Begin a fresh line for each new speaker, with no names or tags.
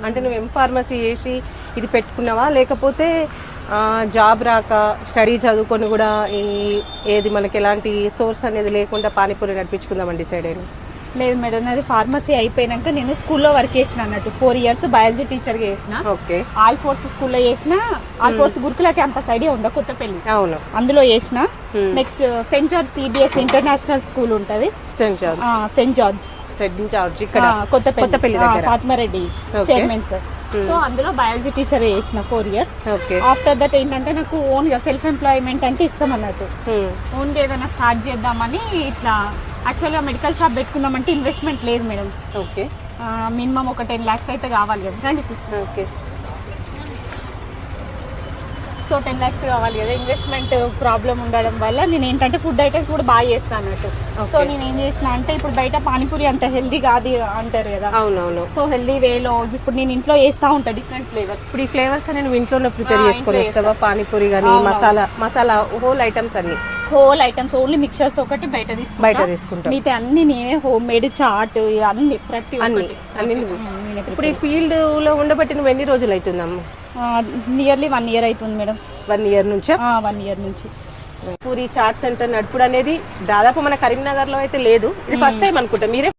అంటే నువ్వు ఫార్మసీ చేసి ఇది పెట్టుకున్నావా, లేకపోతే జాబ్ రాక స్టడీ చదువుకొని కూడా ఏది మనకి ఎలాంటి సోర్స్ అనేది లేకుండా పానీపూరి నడిపించుకుందామని డిసైడ్ అయ్యాను?
లేదు మేడం, నాది ఫార్మసీ అయిపోయినాక నేను స్కూల్లో వర్క్ చేసిన అన్నట్టు 4 years బయాలజీ టీచర్గా చేసిన.
ఓకే.
ఆల్ ఫోర్స్ స్కూల్లో చేసిన. ఆల్ ఫోర్స్ గురుకుల క్యాంపస్ ఐడియా ఉందా కొత్తపల్లి?
అవును.
అందులో చేసిన. Next Saint George CBS international school ఉంటది, సెయింట్ జార్జ్ ఇక్కడ కొత్తపల్లి దగ్గర, ఫాతిమారెడ్డి చైర్మన్ సార్. సో అందులో బయాలజీ టీచర్ చేసిన 4 years. ఆఫ్టర్ దట్ ఏంటంటే నాకు ఓన్ గా సెల్ఫ్ ఎంప్లాయ్మెంట్ అంటే ఇష్టం అన్నట్టు. ఓన్ గా ఏదైనా స్టార్ట్ చేద్దామని ఇట్లా యాక్చువల్గా మెడికల్ షాప్ పెట్టుకుందామంటే ఇన్వెస్ట్మెంట్ లేదు మేడం.
ఓకే.
మినిమం ఒక 10 lakhs అయితే కావాలి కదా. రండి సిస్టర్.
ఓకే.
సో 10 lakhs కావాలి కదా. ఇన్వెస్ట్మెంట్ ప్రాబ్లం ఉండడం వల్ల నేను ఏంటంటే ఫుడ్ ఐటమ్స్ కూడా బాగా చేస్తాను అన్నట్టు. సో నేను ఏం చేసిన అంటే ఇప్పుడు బయట పానీపూరి అంత హెల్దీ కాదు అంటారు కదా.
అవునవును.
సో హెల్దీ వేలో ఇప్పుడు నేను ఇంట్లో చేస్తా ఉంటా డిఫరెంట్ ఫ్లేవర్స్.
ఇప్పుడు ఈ ఫ్లేవర్స్ అని నువ్వు ఇంట్లోనే ప్రిపేర్ చేసుకొని వేస్తావా? పానీపూరి కానీ మసాలా హోల్ ఐటమ్స్ అన్ని
ఓన్లీ మిక్చర్స్ ఒకటి బయట
తీసుకుంటా.
మిగతా అన్ని నేనే హోమ్ మేడ్ చాట్ అన్ని ప్రతి
అన్ని. ఇప్పుడు ఈ ఫీల్డ్ లో ఉండబట్టి నువ్వు ఎన్ని రోజులు అవుతుందమ్మా?
నియర్లీ 1 year అవుతుంది మేడం.
1 year నుంచి?
1 year నుంచి.
పూరి చాట్ సెంటర్ నడుపుడు అనేది దాదాపు మన కరీంనగర్ లో అయితే లేదు, ఇది ఫస్ట్ టైం అనుకుంటా. మీరే